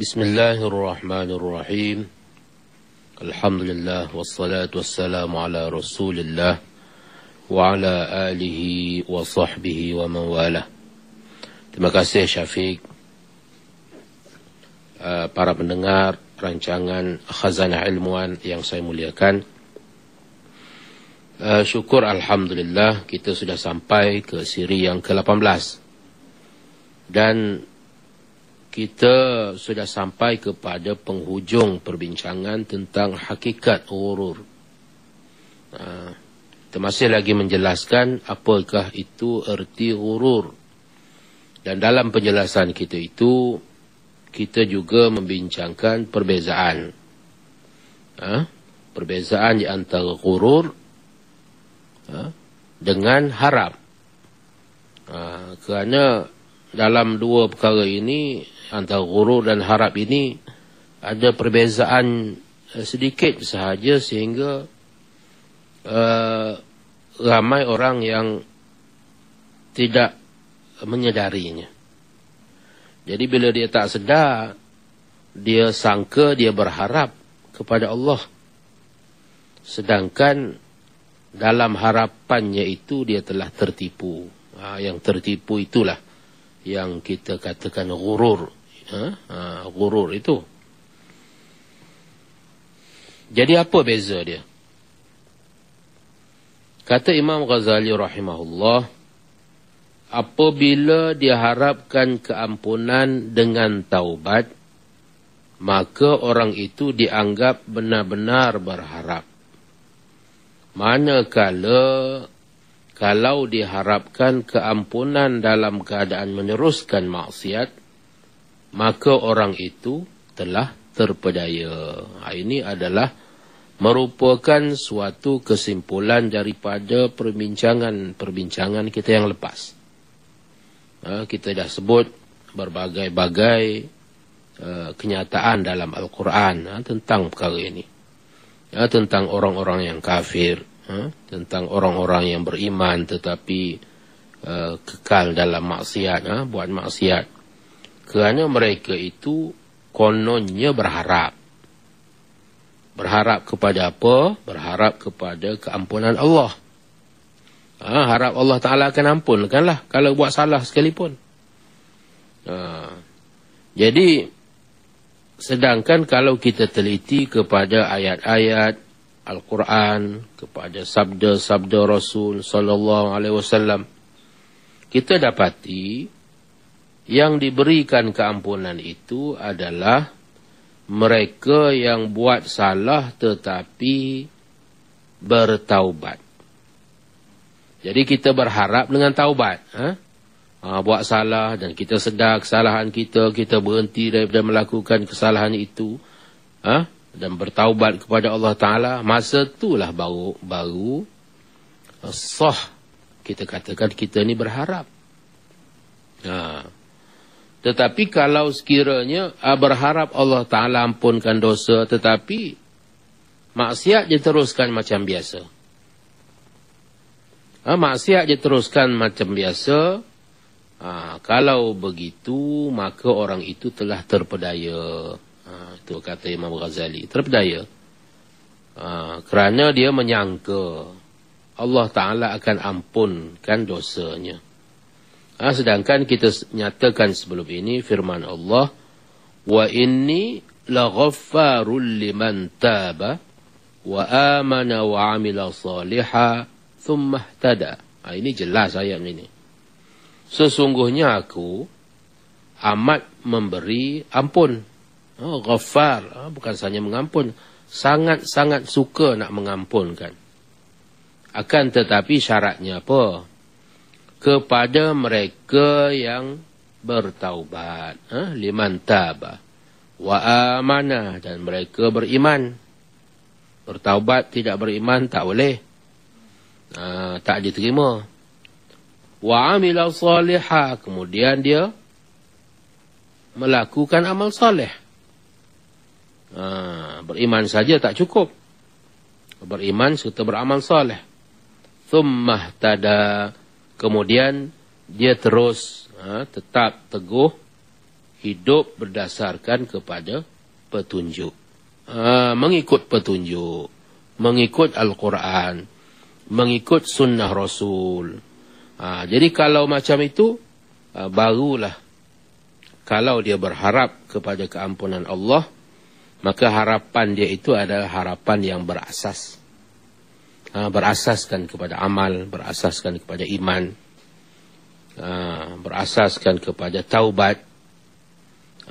Bismillahirrahmanirrahim. Alhamdulillah wassalatu wassalamu ala Rasulillah wa ala alihi wa sahbihi wa man walah. Terima kasih Syafiq. Para pendengar rancangan Khazanah Ilmuwan yang saya muliakan. Syukur alhamdulillah kita sudah sampai ke siri yang ke-18. Dan kita sudah sampai kepada penghujung perbincangan tentang hakikat ghurur. Kita masih lagi menjelaskan apakah itu erti ghurur. Dan dalam penjelasan kita itu, kita juga membincangkan perbezaan. Perbezaan di antara ghurur dengan harap. Kerana dalam dua perkara ini, antara ghurur dan harap ini, ada perbezaan sedikit sahaja sehingga ramai orang yang tidak menyedarinya. Jadi bila dia tak sedar, dia sangka dia berharap kepada Allah. Sedangkan dalam harapannya itu dia telah tertipu. Yang tertipu itulah yang kita katakan ghurur. Ghurur itu. Jadi apa beza dia? Kata Imam Ghazali rahimahullah, apabila diharapkan keampunan dengan taubat, maka orang itu dianggap benar-benar berharap. Manakala kalau diharapkan keampunan dalam keadaan meneruskan maksiat, maka orang itu telah terpedaya. Ini adalah merupakan suatu kesimpulan daripada perbincangan kita yang lepas. Kita dah sebut berbagai-bagai kenyataan dalam Al-Quran tentang perkara ini. Tentang orang-orang yang kafir, tentang orang-orang yang beriman tetapi kekal dalam maksiat, buat maksiat. Kerana mereka itu kononnya berharap. Berharap kepada apa? Berharap kepada keampunan Allah. Harap Allah Ta'ala akan ampunkanlah kalau buat salah sekalipun. Jadi, sedangkan kalau kita teliti kepada ayat-ayat Al-Quran, kepada sabda-sabda Rasul sallallahu alaihi wasallam, kita dapati yang diberikan keampunan itu adalah mereka yang buat salah tetapi bertaubat. Jadi kita berharap dengan taubat. Buat salah dan kita sedar kesalahan kita, kita berhenti daripada melakukan kesalahan itu, dan bertaubat kepada Allah Ta'ala, masa itulah baru sah kita katakan kita ni berharap. Tetapi kalau sekiranya berharap Allah Ta'ala ampunkan dosa, tetapi maksiat diteruskan macam biasa. Maksiat diteruskan macam biasa. Kalau begitu, maka orang itu telah terpedaya. Itu kata Imam Ghazali. Terpedaya. Kerana dia menyangka Allah Ta'ala akan ampunkan dosanya. Sedangkan kita nyatakan sebelum ini firman Allah, wa inni laghaffarul liman taba wa amana wa amila salihah thumma ihtada. Ini jelas ayat ini. Sesungguhnya aku amat memberi ampun. Ghaffar, bukan sahaja mengampun, sangat-sangat suka nak mengampunkan. Akan tetapi syaratnya apa? Kepada mereka yang bertaubat, liman taba wa amanah, dan mereka beriman. Bertaubat tidak beriman tak boleh, tak diterima. Wa amila salihah, kemudian dia melakukan amal salih. Beriman saja tak cukup, beriman serta beramal salih. Thumma ihtada, kemudian dia terus tetap teguh hidup berdasarkan kepada petunjuk. Mengikut petunjuk, mengikut Al-Quran, mengikut sunnah Rasul. Jadi kalau macam itu, barulah kalau dia berharap kepada keampunan Allah, maka harapan dia itu adalah harapan yang berasaskan kepada amal, berasaskan kepada iman, berasaskan kepada taubat.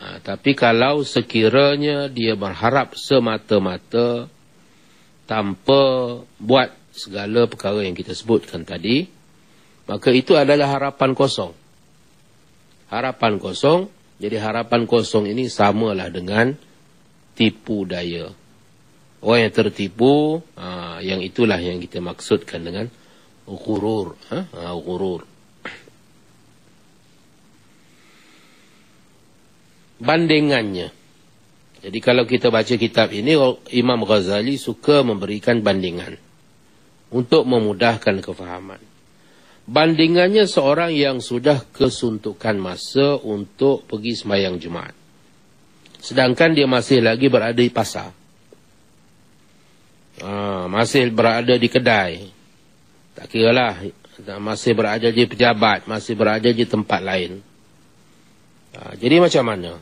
Tapi kalau sekiranya dia berharap semata-mata tanpa buat segala perkara yang kita sebutkan tadi, maka itu adalah harapan kosong. Harapan kosong. Jadi harapan kosong ini samalah dengan tipu daya. Orang yang tertipu, yang itulah yang kita maksudkan dengan ghurur. Ghurur. Bandingannya. Jadi kalau kita baca kitab ini, Imam Ghazali suka memberikan bandingan untuk memudahkan kefahaman. Bandingannya seorang yang sudah kesuntukan masa untuk pergi sembahyang Jumaat, sedangkan dia masih lagi berada di pasar. Masih berada di kedai, tak kiralah, masih berada di pejabat, masih berada di tempat lain. Jadi macam mana?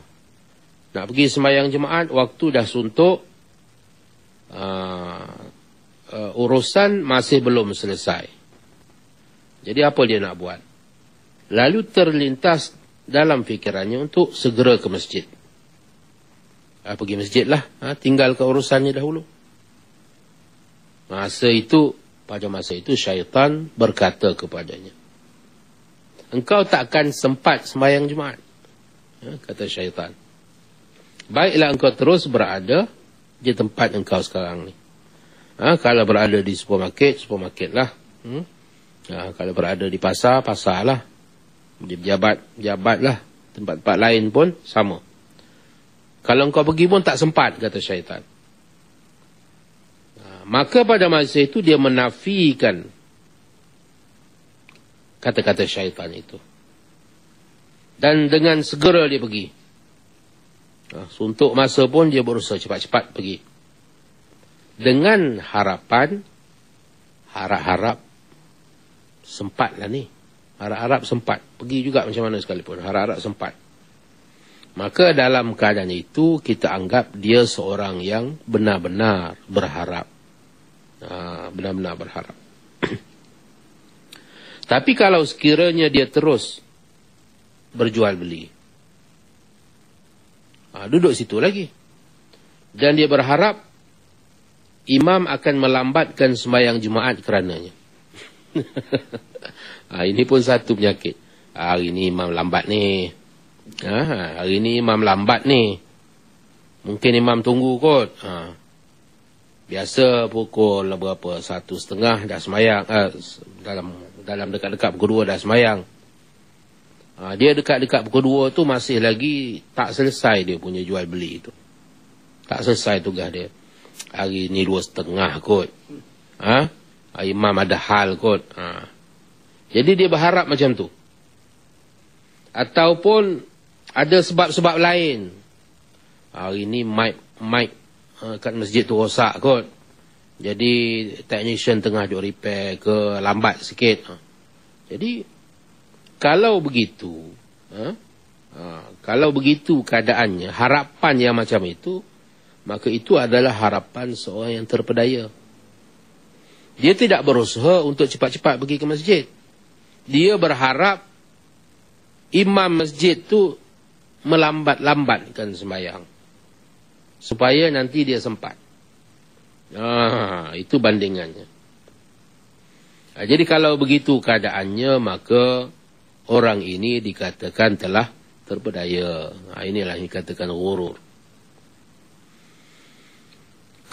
Nak pergi sembahyang Jumaat, waktu dah suntuk, urusan masih belum selesai. Jadi apa dia nak buat? Lalu terlintas dalam fikirannya untuk segera ke masjid. Pergi masjid lah, tinggalkan urusannya dahulu. Pada masa itu syaitan berkata kepadanya, engkau takkan sempat sembahyang Jumaat. Kata syaitan, baiklah engkau terus berada di tempat engkau sekarang ni. Kalau berada di supermarket lah. Kalau berada di pasar lah. Di pejabat lah. Tempat-tempat lain pun sama. Kalau engkau pergi pun tak sempat, kata syaitan. Maka pada masa itu dia menafikan kata-kata syaitan itu. Dan dengan segera dia pergi. Suntuk masa pun dia berusaha cepat-cepat pergi. Dengan harapan, harap-harap, sempatlah ni. Harap-harap sempat. Pergi juga macam mana sekalipun. Harap-harap sempat. Maka dalam keadaan itu, kita anggap dia seorang yang benar-benar berharap. Benar-benar berharap. Tapi kalau sekiranya dia terus berjual beli, duduk situ lagi, dan dia berharap imam akan melambatkan sembahyang Jumaat kerananya. Ini pun satu penyakit. Hari ni imam lambat ni. Hari ni imam lambat ni. Mungkin imam tunggu kot. Biasa pukul berapa? 1:30 dah sembahyang. Dalam dekat-dekat pukul 2 dah sembahyang. Dia dekat-dekat pukul 2 tu masih lagi tak selesai dia punya jual beli tu. Tak selesai tugas dia. Hari ni 2:30 kot. Imam ada hal kot. Jadi dia berharap macam tu. Ataupun ada sebab-sebab lain. Hari ni mic kat masjid tu rosak kot. Jadi technician tengah duk repair ke, lambat sikit. Jadi kalau begitu, kalau begitu keadaannya, harapan yang macam itu, maka itu adalah harapan seorang yang terpedaya. Dia tidak berusaha untuk cepat-cepat pergi ke masjid. Dia berharap imam masjid tu melambat-lambatkan sembahyang, supaya nanti dia sempat. Itu bandingannya. Jadi kalau begitu keadaannya, maka orang ini dikatakan telah terpedaya. Inilah yang dikatakan ghurur.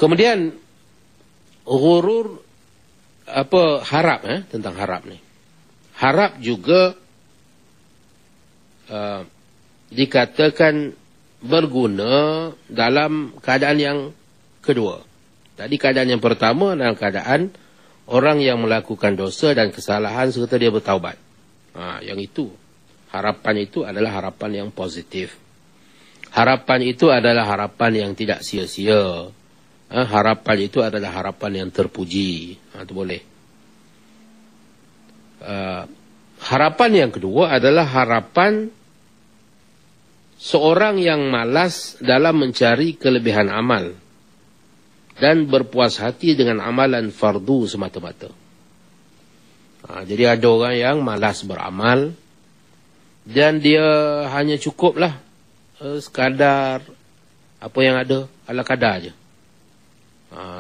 Kemudian ghurur, harap, tentang harap ni. Harap juga dikatakan berguna dalam keadaan yang kedua. Tadi keadaan yang pertama dalam keadaan orang yang melakukan dosa dan kesalahan serta dia bertaubat. Yang itu, harapan itu adalah harapan yang positif. Harapan itu adalah harapan yang tidak sia-sia. Harapan itu adalah harapan yang terpuji. Itu boleh. Harapan yang kedua adalah harapan seorang yang malas dalam mencari kelebihan amal dan berpuas hati dengan amalan fardu semata-mata. Jadi ada orang yang malas beramal dan dia hanya cukuplah sekadar apa yang ada ala kadar je.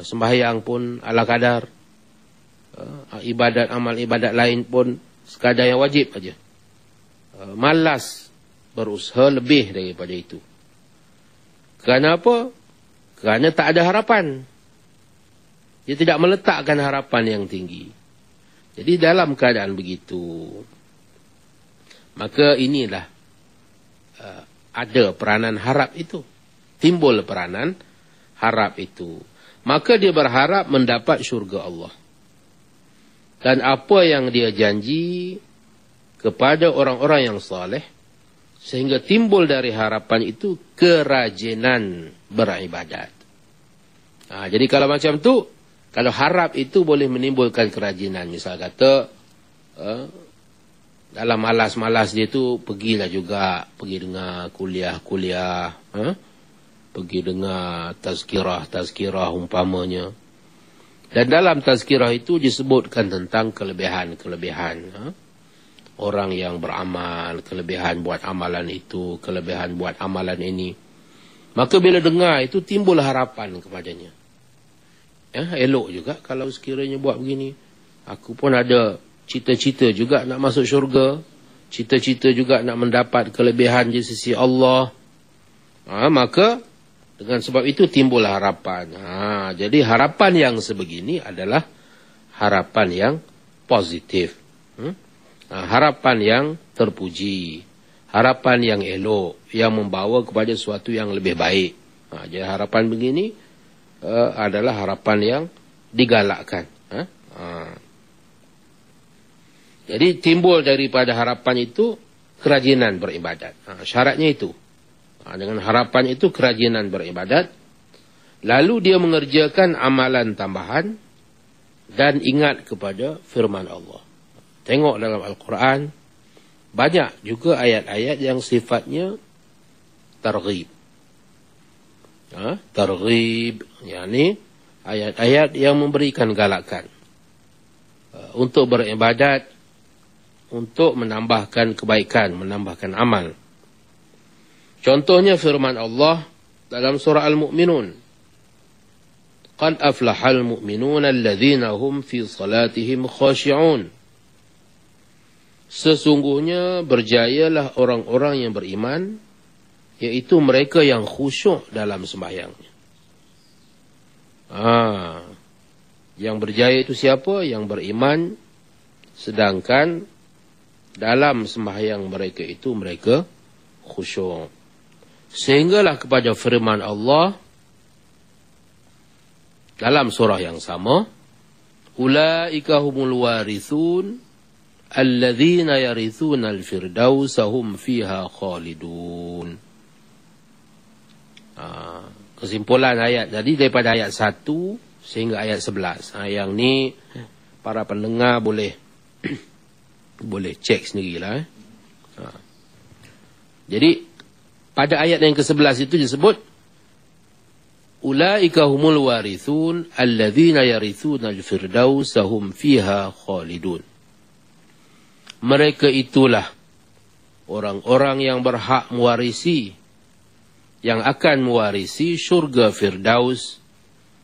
Sembahyang pun ala kadar. Amal ibadat lain pun sekadar yang wajib aja. Malas berusaha lebih daripada itu. Kerana apa? Kerana tak ada harapan. Dia tidak meletakkan harapan yang tinggi. Jadi dalam keadaan begitu, maka inilah ada peranan harap itu. Timbul peranan harap itu. Maka dia berharap mendapat syurga Allah. Dan apa yang dia janji kepada orang-orang yang saleh, sehingga timbul dari harapan itu kerajinan beribadat. Jadi kalau macam tu, kalau harap itu boleh menimbulkan kerajinan. Misal kata, dalam malas-malas dia tu pergilah juga, pergi dengar kuliah-kuliah, pergi dengar tazkirah umpamanya. Dan dalam tazkirah itu disebutkan tentang kelebihan-kelebihan. Orang yang beramal, kelebihan buat amalan itu, kelebihan buat amalan ini. Maka bila dengar itu timbul harapan kepadanya. Elok juga kalau sekiranya buat begini. Aku pun ada cita-cita juga nak masuk syurga. Cita-cita juga nak mendapat kelebihan di sisi Allah. Maka dengan sebab itu timbul harapan. Jadi harapan yang sebegini adalah harapan yang positif. Harapan yang terpuji. Harapan yang elok. Yang membawa kepada sesuatu yang lebih baik. Jadi harapan begini adalah harapan yang digalakkan. Jadi timbul daripada harapan itu kerajinan beribadat. Syaratnya itu. Dengan harapan itu kerajinan beribadat. Lalu dia mengerjakan amalan tambahan dan ingat kepada firman Allah. Tengok dalam Al-Quran, banyak juga ayat-ayat yang sifatnya targhib. Targhib, yakni ayat-ayat yang memberikan galakan untuk beribadat, untuk menambahkan kebaikan, menambahkan amal. Contohnya firman Allah dalam surah Al-Mu'minun. Qad aflahal mu'minuna alladhina hum fi salatihim khashi'un. Sesungguhnya berjayalah orang-orang yang beriman, yaitu mereka yang khusyuk dalam sembahyangnya. Yang berjaya itu siapa? Yang beriman, sedangkan dalam sembahyang mereka itu mereka khusyuk. Sehinggalah kepada firman Allah dalam surah yang sama, ulaika humul warithun alladzina yarithuna al-firdausa hum fiha khalidun. Kesimpulan ayat tadi daripada ayat 1 sehingga ayat 11. Yang ni para pendengar boleh boleh cek sendirilah. Jadi pada ayat yang ke-11 itu disebut ulaika humul warithun alladzina yarithuna al-firdausa hum fiha khalidun. Mereka itulah orang-orang yang berhak mewarisi, yang akan mewarisi syurga Firdaus,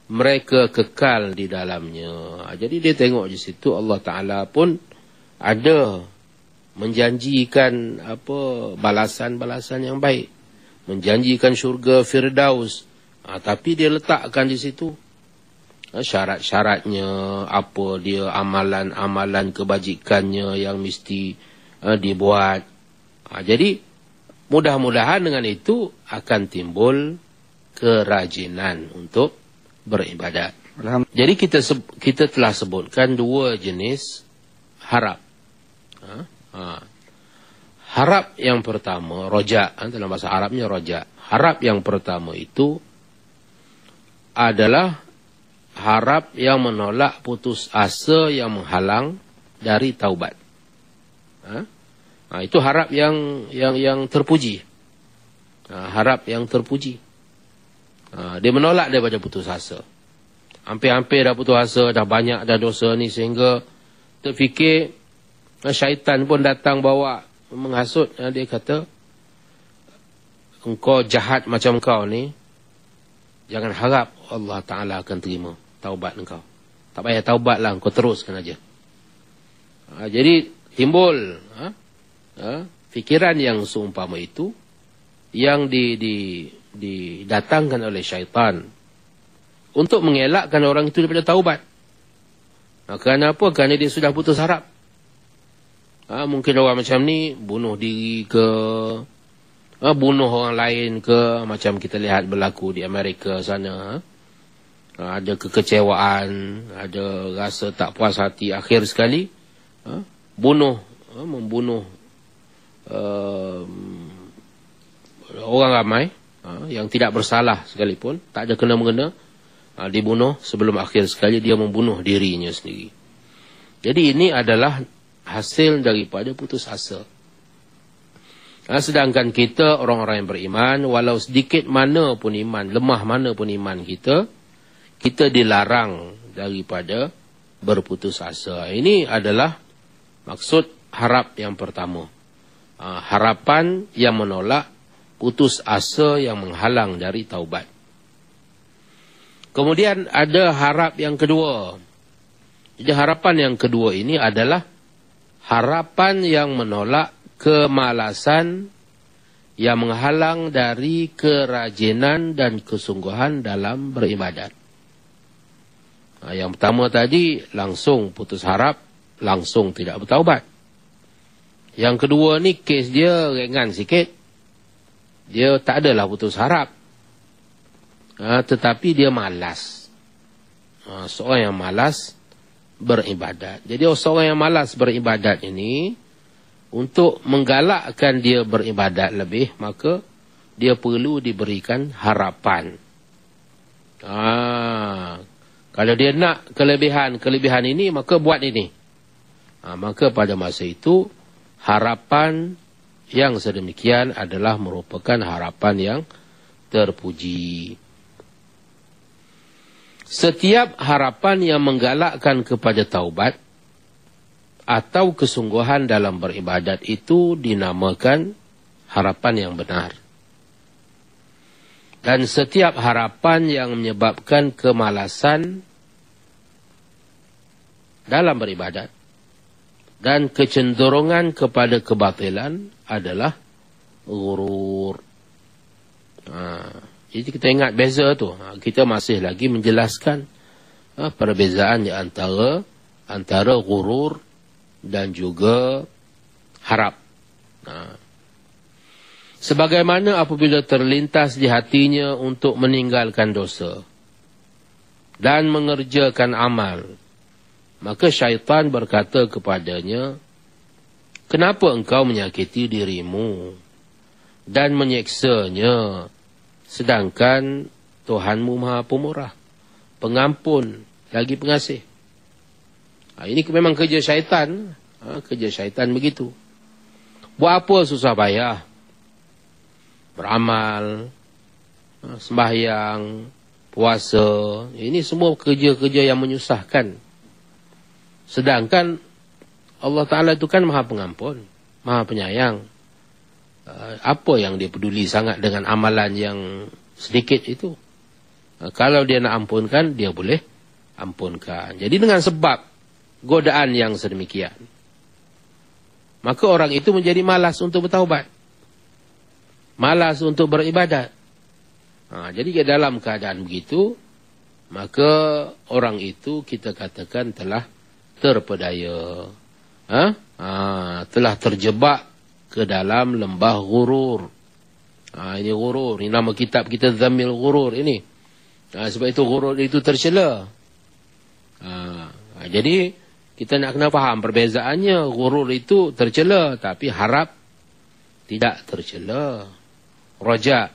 mereka kekal di dalamnya. Jadi dia tengok di situ Allah Ta'ala pun ada menjanjikan balasan-balasan yang baik. Menjanjikan syurga Firdaus. Tapi dia letakkan di situ syarat-syaratnya, apa dia amalan-amalan kebajikannya yang mesti dibuat. Jadi mudah-mudahan dengan itu akan timbul kerajinan untuk beribadat. Jadi kita telah sebutkan dua jenis harap. Harap yang pertama, roja, dalam bahasa Arabnya roja. Harap yang pertama itu adalah harap yang menolak putus asa yang menghalang dari taubat. Itu harap yang terpuji. Harap yang terpuji. Dia menolak daripada putus asa. Hampir-hampir dah putus asa, dah banyak dah dosa ni sehingga terfikir syaitan pun datang bawa menghasut. Dia kata, engkau jahat macam kau ni, jangan harap Allah Ta'ala akan terima taubat engkau. Tak payah taubat lah, engkau teruskan aja. Jadi timbul fikiran yang seumpama itu yang didatangkan oleh syaitan untuk mengelakkan orang itu daripada taubat. Kerana apa? Kerana dia sudah putus harap. Mungkin orang macam ni bunuh diri ke, bunuh orang lain ke, macam kita lihat berlaku di Amerika sana. Ada kekecewaan, ada rasa tak puas hati, akhir sekali membunuh orang ramai yang tidak bersalah sekalipun, tak ada kena-mengena, dibunuh sebelum akhir sekali dia membunuh dirinya sendiri. Jadi ini adalah hasil daripada putus asa. Sedangkan kita orang-orang yang beriman, walau sedikit mana pun iman, lemah mana pun iman kita dilarang daripada berputus asa. Ini adalah maksud harap yang pertama. Harapan yang menolak putus asa yang menghalang dari taubat. Kemudian ada harap yang kedua. Jadi harapan yang kedua ini adalah harapan yang menolak kemalasan yang menghalang dari kerajinan dan kesungguhan dalam beribadat. Yang pertama tadi langsung putus harap, langsung tidak bertaubat. Yang kedua ni kes dia ringan sikit. Dia tak adalah putus harap, tetapi dia malas. Seorang yang malas beribadat. Jadi seorang yang malas beribadat ini, untuk menggalakkan dia beribadat lebih, maka dia perlu diberikan harapan. Kalau dia nak kelebihan ini, maka buat ini. Maka pada masa itu, harapan yang sedemikian adalah merupakan harapan yang terpuji. Setiap harapan yang menggalakkan kepada taubat atau kesungguhan dalam beribadat itu dinamakan harapan yang benar. Dan setiap harapan yang menyebabkan kemalasan dalam beribadat dan kecenderungan kepada kebatilan adalah ghurur. Jadi kita ingat beza tu. Kita masih lagi menjelaskan perbezaan di antara ghurur dan juga harap. Sebagaimana apabila terlintas di hatinya untuk meninggalkan dosa dan mengerjakan amal, maka syaitan berkata kepadanya, kenapa engkau menyakiti dirimu dan menyeksanya, sedangkan Tuhanmu Maha Pemurah, Pengampun, lagi Pengasih. Ini memang kerja syaitan. Kerja syaitan begitu. Buat apa susah payah? Beramal, sembahyang, puasa. Ini semua kerja-kerja yang menyusahkan. Sedangkan Allah Ta'ala itu kan Maha Pengampun, Maha Penyayang. Apa yang dia peduli sangat dengan amalan yang sedikit itu? Kalau dia nak ampunkan, dia boleh ampunkan. Jadi dengan sebab godaan yang sedemikian, maka orang itu menjadi malas untuk bertaubat, malas untuk beribadat. Jadi dalam keadaan begitu, maka orang itu kita katakan telah terpedaya, telah terjebak ke dalam lembah ghurur. Ini ghurur, ini nama kitab kita, Zammil Ghurur ini. Sebab itu ghurur itu tercela. Jadi kita nak kena faham perbezaannya. Ghurur itu tercela, tapi harap tidak tercela. Raja,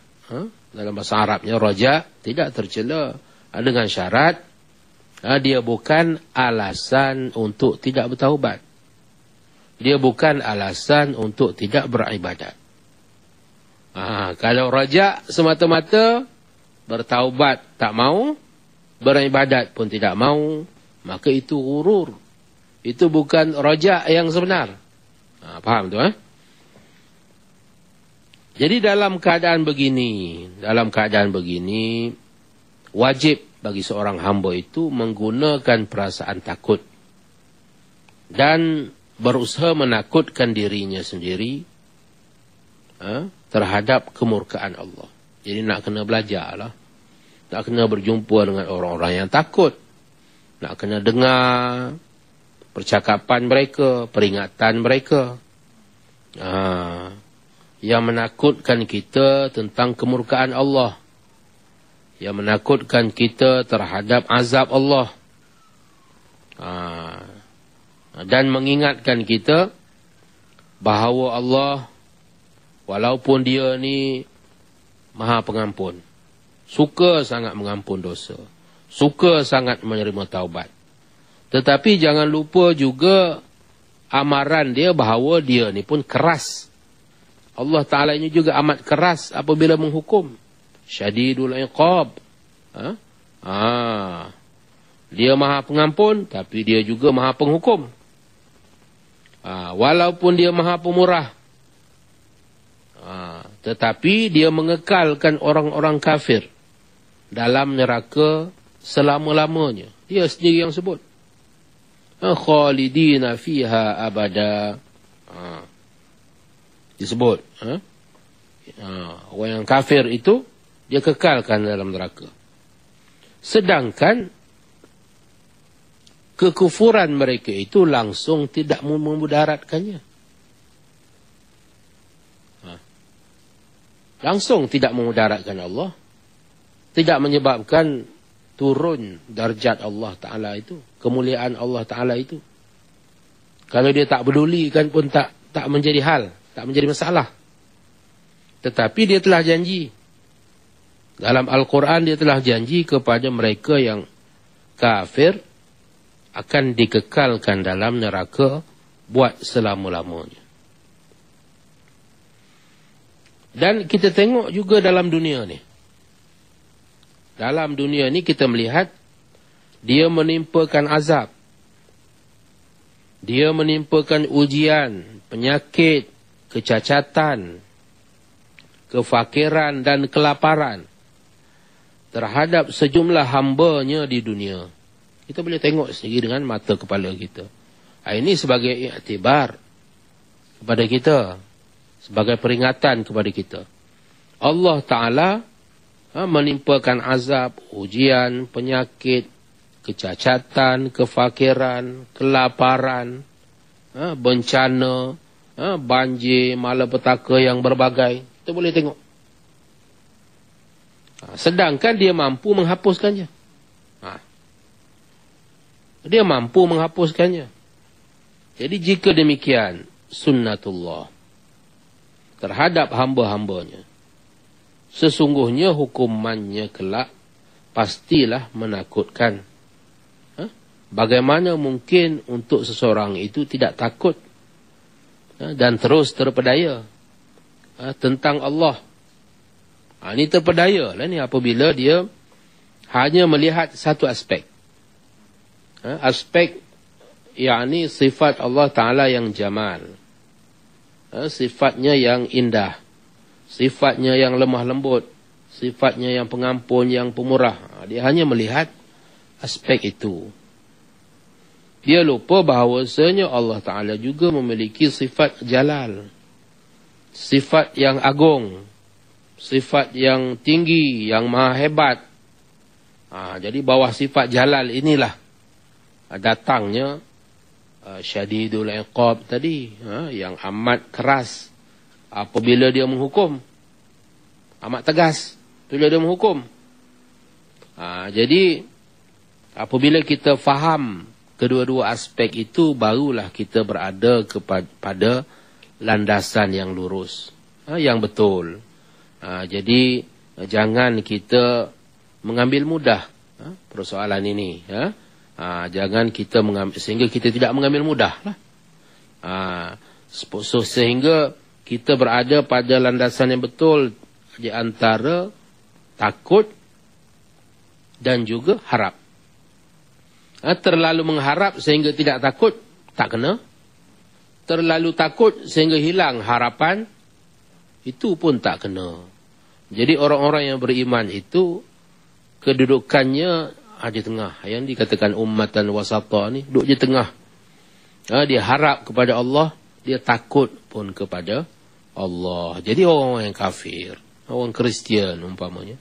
dalam bahasa Arabnya raja tidak tercela, dengan syarat dia bukan alasan untuk tidak bertaubat. Dia bukan alasan untuk tidak beribadat. Kalau raja semata-mata bertaubat tak mau, beribadat pun tidak mau, maka itu ghurur. Itu bukan raja yang sebenar. Faham tu? Jadi dalam keadaan begini, wajib bagi seorang hamba itu menggunakan perasaan takut dan berusaha menakutkan dirinya sendiri terhadap kemurkaan Allah. Jadi nak kena belajar lah. Nak kena berjumpa dengan orang-orang yang takut. Nak kena dengar percakapan mereka, peringatan mereka. Yang menakutkan kita tentang kemurkaan Allah. Yang menakutkan kita terhadap azab Allah. Dan mengingatkan kita bahawa Allah, walaupun dia ni Maha Pengampun, suka sangat mengampun dosa, suka sangat menerima taubat. Tetapi jangan lupa juga amaran dia bahawa dia ni pun keras. Allah Ta'ala ini juga amat keras apabila menghukum. Syadidul iqab. Dia Maha Pengampun, tapi dia juga Maha Penghukum. Walaupun dia Maha Pemurah, tetapi dia mengekalkan orang-orang kafir dalam neraka selama-lamanya. Dia sendiri yang sebut. Khalidina fiha abada. Disebut. Orang yang kafir itu, dia kekalkan dalam neraka. Sedangkan kekufuran mereka itu langsung tidak memudaratkannya. Langsung tidak memudaratkan Allah. Tidak menyebabkan turun darjat Allah Ta'ala itu. Kemuliaan Allah Ta'ala itu. Kalau dia tak pedulikan pun tak menjadi hal. Tak menjadi masalah. Tetapi dia telah janji. Dalam Al-Quran dia telah janji kepada mereka yang kafir akan dikekalkan dalam neraka buat selama-lamanya. Dan kita tengok juga dalam dunia ni. Dalam dunia ni kita melihat dia menimpakan azab. Dia menimpakan ujian, penyakit, kecacatan, kefakiran dan kelaparan terhadap sejumlah hambanya di dunia. Kita boleh tengok sendiri dengan mata kepala kita. Ini sebagai iktibar kepada kita. Sebagai peringatan kepada kita. Allah Ta'ala menimpakan azab, ujian, penyakit, kecacatan, kefakiran, kelaparan, bencana, banjir, malapetaka yang berbagai. Kita boleh tengok. Sedangkan dia mampu menghapuskannya. Dia mampu menghapuskannya. Jadi jika demikian, sunnatullah terhadap hamba-hambanya, sesungguhnya hukumannya kelak pastilah menakutkan. Bagaimana mungkin untuk seseorang itu tidak takut dan terus terpedaya tentang Allah? Ini terpedaya lah ni apabila dia hanya melihat satu aspek. Aspek yakni sifat Allah Ta'ala yang jamal. Sifatnya yang indah, sifatnya yang lemah lembut, sifatnya yang pengampun, yang pemurah. Dia hanya melihat aspek itu. Dia lupa bahawasanya Allah Ta'ala juga memiliki sifat jalal, sifat yang agung, sifat yang tinggi, yang maha hebat. Jadi bawah sifat jalal inilah datangnya syadidul iqab tadi, yang amat keras apabila dia menghukum, amat tegas apabila dia menghukum. Jadi apabila kita faham kedua-dua aspek itu, barulah kita berada kepada landasan yang lurus. yang betul. Jadi jangan kita mengambil mudah persoalan ini. Jangan kita mengambil, sehingga kita tidak mengambil mudah lah. Sehingga kita berada pada landasan yang betul di antara takut dan juga harap. Terlalu mengharap sehingga tidak takut, tak kena. Terlalu takut sehingga hilang harapan, itu pun tak kena. Jadi orang-orang yang beriman itu kedudukannya di tengah. Yang dikatakan ummatan wasata ni, duduk di tengah. Dia harap kepada Allah, dia takut pun kepada Allah. Jadi orang yang kafir, orang Kristian umpamanya,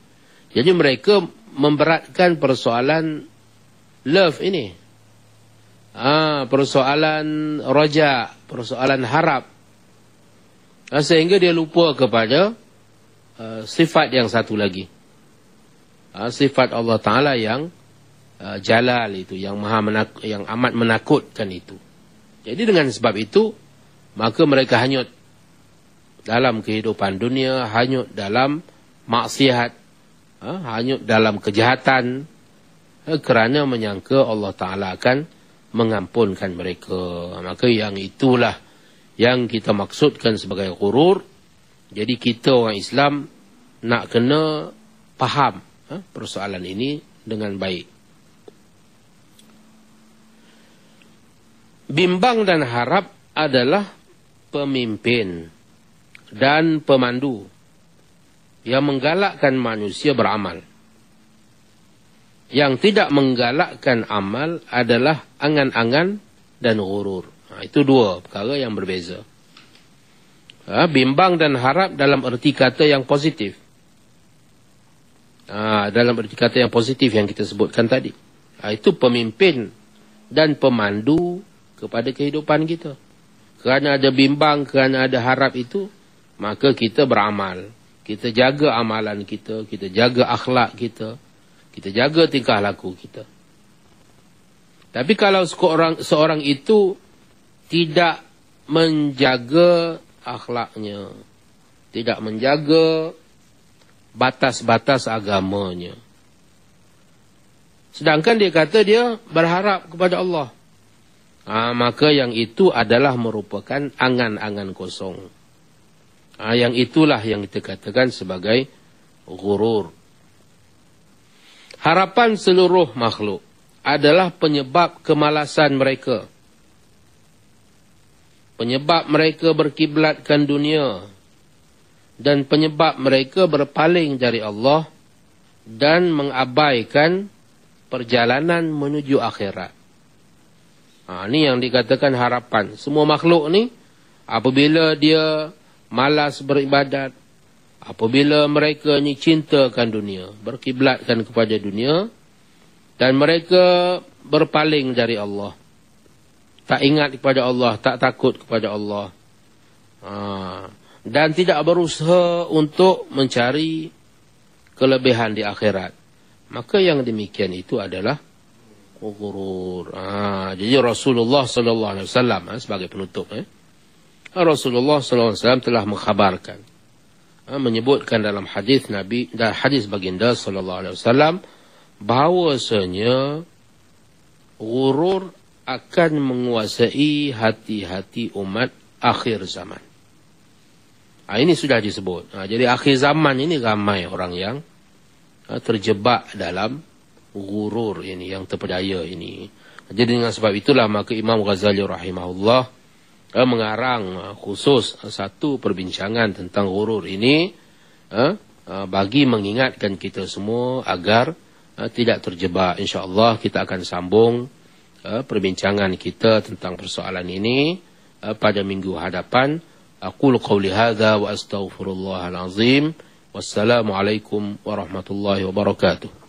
jadi mereka memberatkan persoalan love ini. Persoalan roja, persoalan harap. Sehingga dia lupa kepada sifat yang satu lagi. Sifat Allah Ta'ala yang jalal itu, yang yang amat menakutkan itu. Jadi dengan sebab itu, maka mereka hanyut dalam kehidupan dunia, hanyut dalam maksiat, hanyut dalam kejahatan, kerana menyangka Allah Ta'ala akan mengampunkan mereka. Maka yang itulah yang kita maksudkan sebagai ghurur. Jadi kita orang Islam nak kena faham persoalan ini dengan baik. Bimbang dan harap adalah pemimpin dan pemandu yang menggalakkan manusia beramal. Yang tidak menggalakkan amal adalah angan-angan dan ghurur. Itu dua perkara yang berbeza. Bimbang dan harap dalam erti kata yang positif. Dalam erti kata yang positif yang kita sebutkan tadi. Itu pemimpin dan pemandu kepada kehidupan kita. Kerana ada bimbang, kerana ada harap itu, maka kita beramal. Kita jaga amalan kita, kita jaga akhlak kita, kita jaga tingkah laku kita. Tapi kalau seorang itu tidak menjaga akhlaknya, tidak menjaga batas-batas agamanya, sedangkan dia kata dia berharap kepada Allah, maka yang itu adalah merupakan angan-angan kosong. Yang itulah yang kita katakan sebagai ghurur. Harapan seluruh makhluk adalah penyebab kemalasan mereka. Penyebab mereka berkiblatkan dunia. Dan penyebab mereka berpaling dari Allah dan mengabaikan perjalanan menuju akhirat. Ini yang dikatakan harapan. Semua makhluk ni, apabila dia malas beribadat, apabila mereka ni cintakan dunia, berkiblatkan kepada dunia, dan mereka berpaling dari Allah, tak ingat kepada Allah, tak takut kepada Allah, dan tidak berusaha untuk mencari kelebihan di akhirat, maka yang demikian itu adalah ghurur. Jadi Rasulullah SAW sebagai penutup, Rasulullah SAW telah mengkhabarkan, menyebutkan dalam hadis Nabi dan hadis baginda SAW, bahawasanya ghurur akan menguasai hati-hati umat akhir zaman. Ini sudah disebut. Jadi akhir zaman ini ramai orang yang terjebak dalam ghurur ini, yang terpedaya ini. Jadi dengan sebab itulah maka Imam Ghazali rahimahullah mengarang khusus satu perbincangan tentang ghurur ini, bagi mengingatkan kita semua agar tidak terjebak. InsyaAllah kita akan sambung perbincangan kita tentang persoalan ini pada minggu hadapan. Aqulu qawli hadha wa astaghfirullahal azim. Wassalamualaikum warahmatullahi wabarakatuh.